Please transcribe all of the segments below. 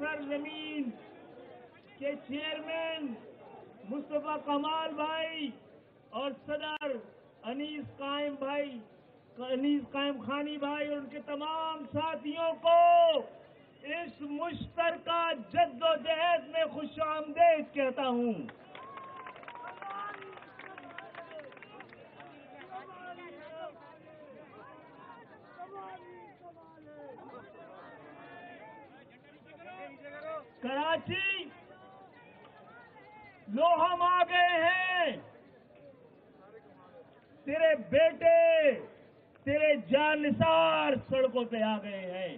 سرزمین کے چیئرمین مصطفیٰ کمال بھائی اور صدر انیس قائم خانی بھائی اور ان کے تمام ساتھیوں کو اس مشترکہ جد و جہد میں خوش آمدید کہتا ہوں۔ کراچی لو ہم آ گئے ہیں، تیرے بیٹے تیرے جانثار سڑکوں پہ آ گئے ہیں،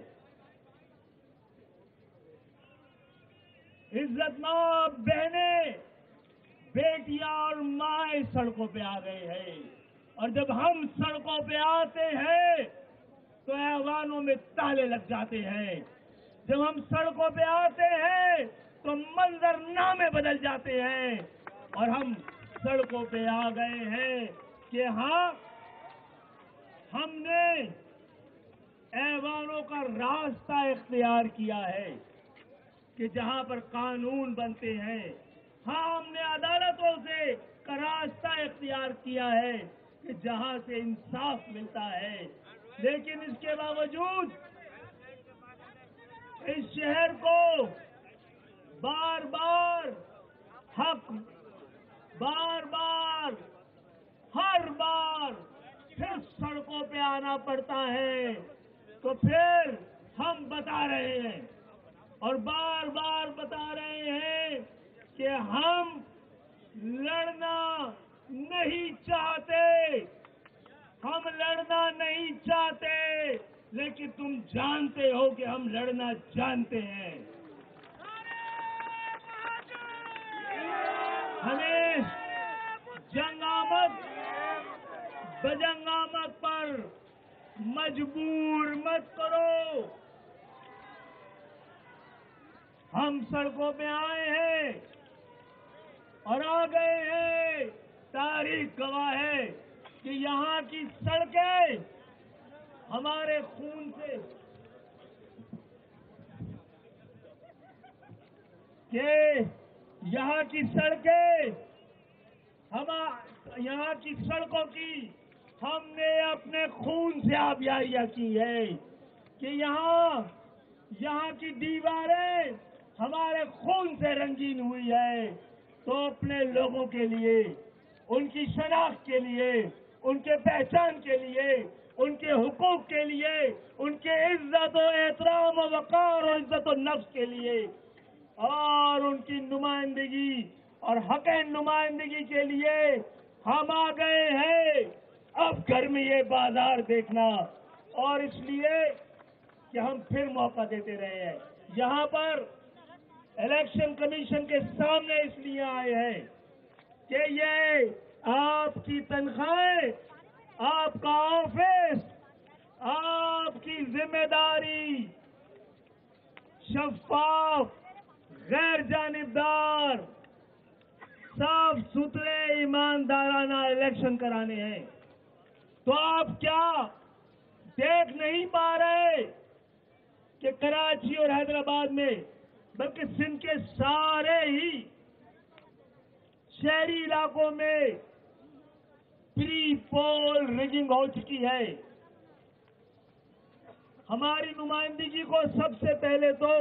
عزت مآب بہنیں بیٹیاں اور مائیں سڑکوں پہ آ گئے ہیں، اور جب ہم سڑکوں پہ آتے ہیں تو ایوانوں میں تالے لگ جاتے ہیں، جب ہم سڑکوں پہ آتے ہیں تو منظر نامے بدل جاتے ہیں، اور ہم سڑکوں پہ آ گئے ہیں کہ ہاں ہم نے ایوانوں کا راستہ اختیار کیا ہے کہ جہاں پر قانون بنتے ہیں، ہاں ہم نے عدالتوں سے کا راستہ اختیار کیا ہے کہ جہاں سے انصاف ملتا ہے، لیکن اس کے باوجود اس شہر کو بار بار ہر بار پھر سڑکوں پہ آنا پڑتا ہے، تو پھر ہم بتا رہے ہیں اور بار بار بتا رہے ہیں کہ ہم لڑنا نہیں چاہتے، لیکن تم جانتے ہو کہ ہم لڑنا جانتے ہیں۔ ہمیں بجنگ آمد پر مجبور مت کرو، ہم سڑکوں پہ آئے ہیں اور آ گئے ہیں، تاریخ گواہ ہے کہ یہاں کی سڑکیں ہمارے خون سے سڑکوں کی ہم نے اپنے خون سے آبیاریاں کی ہے کہ یہاں کی دیواریں ہمارے خون سے رنگین ہوئی ہے، تو اپنے لوگوں کے لیے، ان کی شناخت کے لیے، ان کے پہچان کے لیے، ان کے حقوق کے لیے، ان کے عزت و احترام و وقار و عزت و نفس کے لیے، اور ان کی نمائندگی اور حق نمائندگی کے لیے ہم آ گئے ہیں۔ اب گھر میں یہ بازار دیکھنا، اور اس لیے کہ ہم پھر موقع دیتے رہے ہیں، یہاں پر الیکشن کمیشن کے سامنے اس لیے آئے ہیں کہ یہ آپ کی تنخواہیں، آپ کا آفس، آپ کی ذمہ داری شفاف، غیر جانبدار، صاف ستھرے ایماندارانہ الیکشن کرانے ہیں، تو آپ کیا دیکھ نہیں پا رہے کہ کراچی اور حیدرآباد میں بلکہ سندھ کے سارے ہی شہری علاقوں میں پری پول ریگنگ ہو چکی ہے؟ ہماری نمائندگی کو سب سے پہلے تو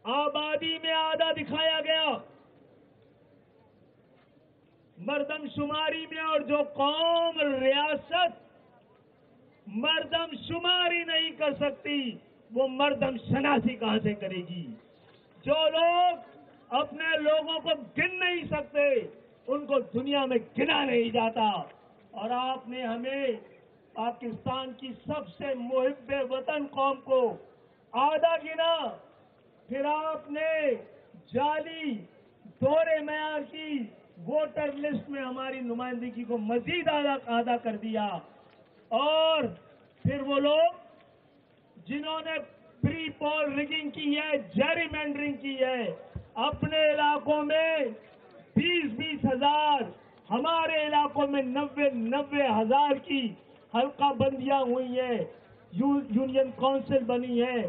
آبادی میں آدھا دکھایا گیا، مردم شماری میں، اور جو قوم ریاست مردم شماری نہیں کر سکتی وہ مردم شناسی کہاں سے کرے گی؟ جو لوگ اپنے لوگوں کو گن نہیں سکتے ان کو دنیا میں گنا نہیں جاتا، اور آپ نے ہمیں پاکستان کی سب سے محب وطن قوم کو آدھا گنا، پھر آپ نے جعلی دوہرے معیار کی ووٹر لسٹ میں ہماری نمائندگی کو مزید آدھا کر دیا، اور پھر وہ لوگ جنہوں نے پری پول ریگنگ کی ہے، جیری مینڈرنگ کی ہے، اپنے علاقوں میں 20-20 ہزار، ہمارے علاقوں میں 90 ہزار کی حلقہ بندیاں ہوئی ہیں، یونین کونسل بنی ہے،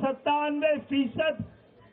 97%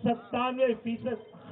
97%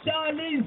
40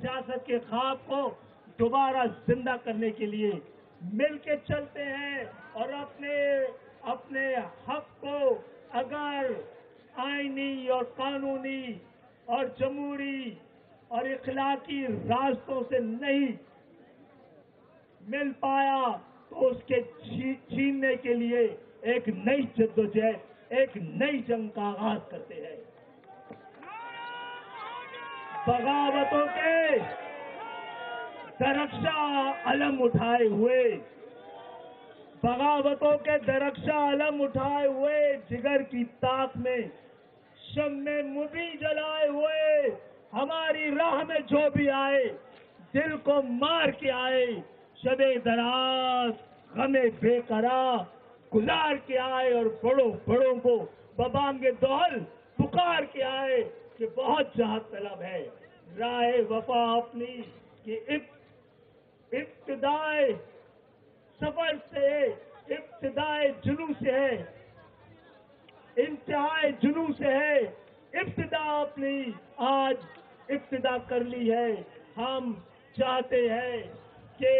سیاست کے خواب کو دوبارہ زندہ کرنے کے لیے مل کے چلتے ہیں اور اپنے حق کو اگر آئینی اور قانونی اور جمہوری اور اخلاقی راستوں سے نہیں مل پایا تو اس کے چھیننے کے لیے ایک نئی جدوجہد، ایک نئی جنگ کا آغاز کرتے ہیں۔ بغاوتوں کے درخشاں علم اٹھائے ہوئے، بغاوتوں کے درخشاں علم اٹھائے ہوئے، جگر کی طاق میں شمع مبیں جلائے ہوئے، ہماری راہ میں جو بھی آئے دل کو مار کے آئے، شب دراز غم بے قرار گزار کے آئے اور بڑوں کو ببانگ دول پکار کے آئے کہ بہت جہاد طلب ہے۔ راہ وفا اپنی کہ ابتدائے سفر سے، ابتدائے جنوں سے ہے، انتہائے جنوں سے ہے، ابتدا اپنی آج ابتدا کر لی ہے۔ ہم چاہتے ہیں کہ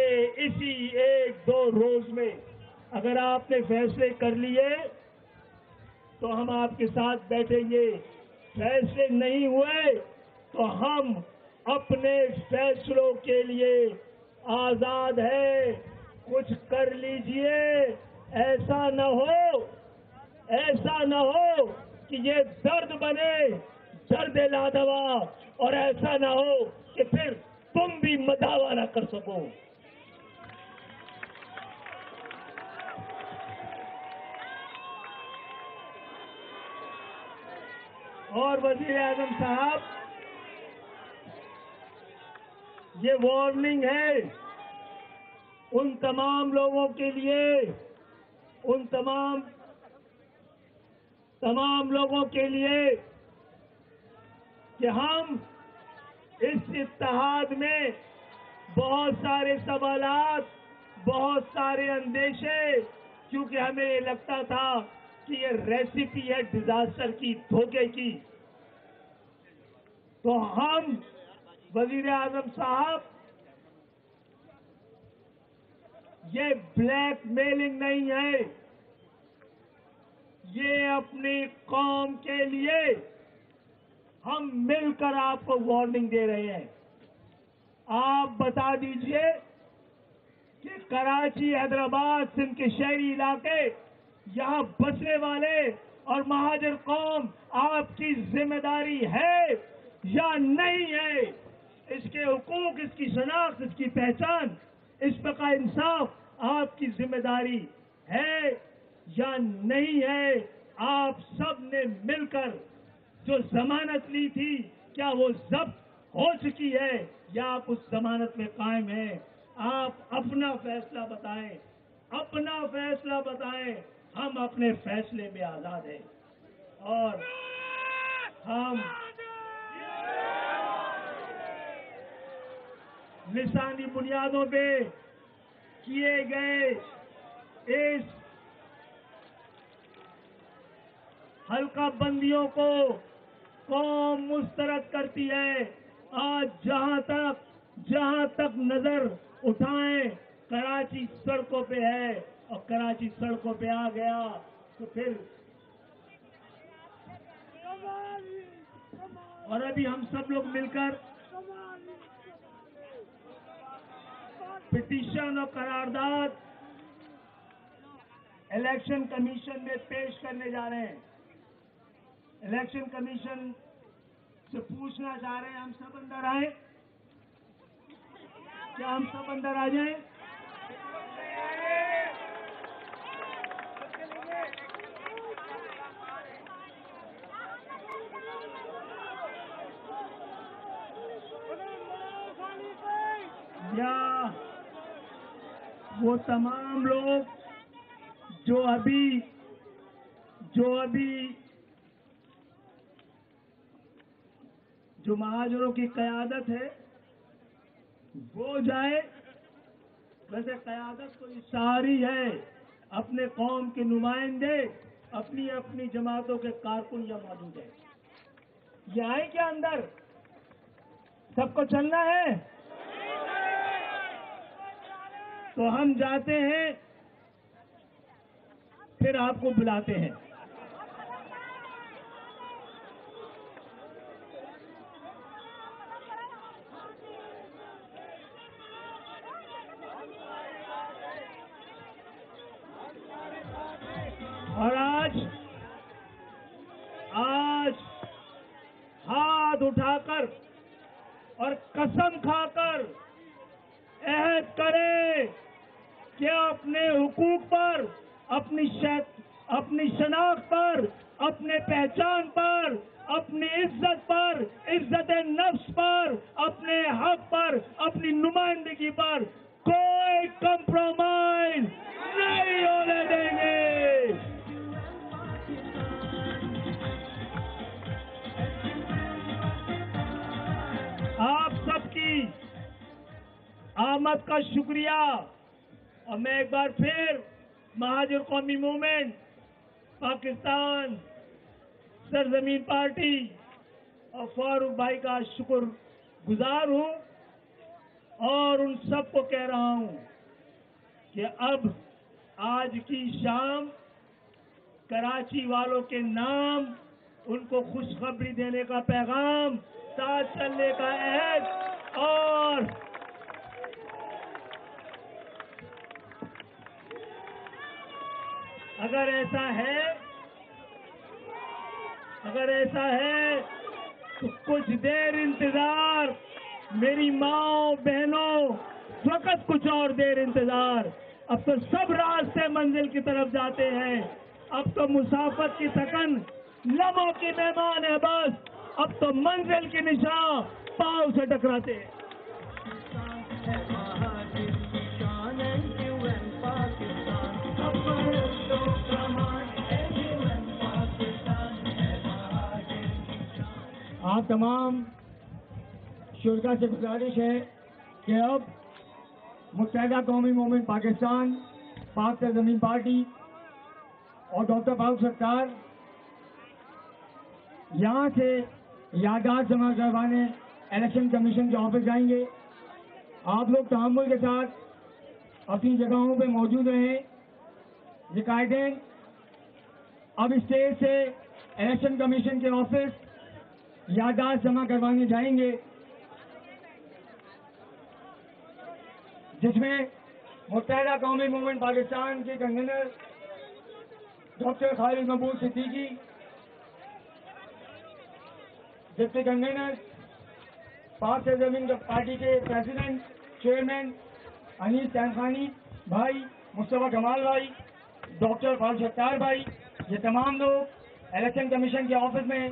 اسی ایک دو روز میں اگر آپ نے فیصلے کر لیے تو ہم آپ کے ساتھ بیٹھیں گے، فیصلے نہیں ہوئے تو ہم اپنے فیصلوں کے لیے آزاد ہے۔ کچھ کر لیجئے، ایسا نہ ہو کہ یہ درد بنے درد لادوا، اور ایسا نہ ہو کہ پھر تم بھی مداوا نہ کر سکو۔ اور وزیر اعظم صاحب، یہ وارننگ ہے ان تمام لوگوں کے لیے، ان تمام لوگوں کے لیے کہ ہم اس اتحاد میں بہت سارے سوالات، بہت سارے اندیشے، کیونکہ ہمیں یہ لگتا تھا کہ یہ ریسیپی ہے ڈیزاسٹر کی، دھوکے کی، تو ہم وزیر اعظم صاحب یہ بلیک میلنگ نہیں ہے، یہ اپنی قوم کے لیے ہم مل کر آپ کو وارننگ دے رہے ہیں۔ آپ بتا دیجئے کہ کراچی، حیدرآباد، سندھ کے شہری علاقے، یہاں بسنے والے اور مہاجر قوم آپ کی ذمہ داری ہے یا نہیں ہے؟ اس کے حقوق، اس کی شناخت، اس کی پہچان، اس پہ کا انصاف آپ کی ذمہ داری ہے یا نہیں ہے؟ آپ سب نے مل کر جو ضمانت لی تھی، کیا وہ ضبط ہو چکی ہے یا آپ اس ضمانت میں قائم ہیں؟ آپ اپنا فیصلہ بتائیں، اپنا فیصلہ بتائیں۔ ہم اپنے فیصلے میں آزاد ہیں اور ہم لسانی بنیادوں پہ کیے گئے اس حلقہ بندیوں کو قوم مسترد کرتی ہے۔ آج جہاں تک نظر اٹھائیں کراچی سڑکوں پہ ہے، اور کراچی سڑکوں پہ آ گیا تو پھر اور ابھی ہم سب لوگ مل کر پٹیشن اور قرارداد الیکشن کمیشن میں پیش کرنے جا رہے ہیں۔ الیکشن کمیشن سے پوچھنا چاہ رہے ہیں ہم سب اندر آئیں، کیا ہم سب اندر آ جائیں؟ یا وہ تمام لوگ جو ابھی جو مہاجروں کی قیادت ہے وہ جائے، ویسے قیادت تو ساری ہے، اپنے قوم کے نمائندے اپنی اپنی جماعتوں کے کارکن یا موجود ہیں، یہ آئے کیا اندر؟ سب کو چلنا ہے تو ہم جاتے ہیں پھر آپ کو بلاتے ہیں. اور آج ہاتھ اٹھا کر اور قسم کھا کر عہد کرے کہ اپنے حقوق پر، اپنی شناخت پر، اپنے پہچان پر، اپنی عزت پر، عزت نفس پر، اپنے حق پر، اپنی نمائندگی پر کوئی کمپرومائز نہیں ہونے دیں گے. آپ سب کی آمد کا شکریہ. اور میں ایک بار پھر مہاجر قومی موومنٹ پاکستان سرزمین پارٹی اور فاروق بھائی کا شکر گزار ہوں اور ان سب کو کہہ رہا ہوں کہ اب آج کی شام کراچی والوں کے نام ان کو خوشخبری دینے کا پیغام، ساتھ چلنے کا عہد، اور اگر ایسا ہے تو کچھ دیر انتظار میری ماؤں بہنوں، وقت کچھ اور دیر انتظار. اب تو سب راستے منزل کی طرف جاتے ہیں. اب تو مسافت کی تھکن لمحوں کی مہمان ہے. بس اب تو منزل کی نشاں پاؤں سے ٹکراتے ہیں. آپ تمام شرکا سے گزارش ہے کہ اب متحدہ قومی موومنٹ پاکستان، پاک سرزمین پارٹی اور ڈاکٹر فاروق ستار یہاں سے یادداشت جمع کروانے الیکشن کمیشن کے آفس جائیں گے. آپ لوگ تحمل کے ساتھ اپنی جگہوں پہ موجود رہیں. یہ قائدین اب اسٹیج سے الیکشن کمیشن کے آفس یادداشت جمع کروانے جائیں گے، جس میں متحدہ قومی موومنٹ پاکستان کے کنوینر ڈاکٹر خالد مقبول صدیقی، ڈپٹی کنوینر پاک سرزمین پارٹی کے پریزیڈنٹ چیئرمین انیس تیمخانی بھائی، مصطفیٰ کمال بھائی، ڈاکٹر فاروق ستار بھائی، یہ تمام لوگ الیکشن کمیشن کے آفس میں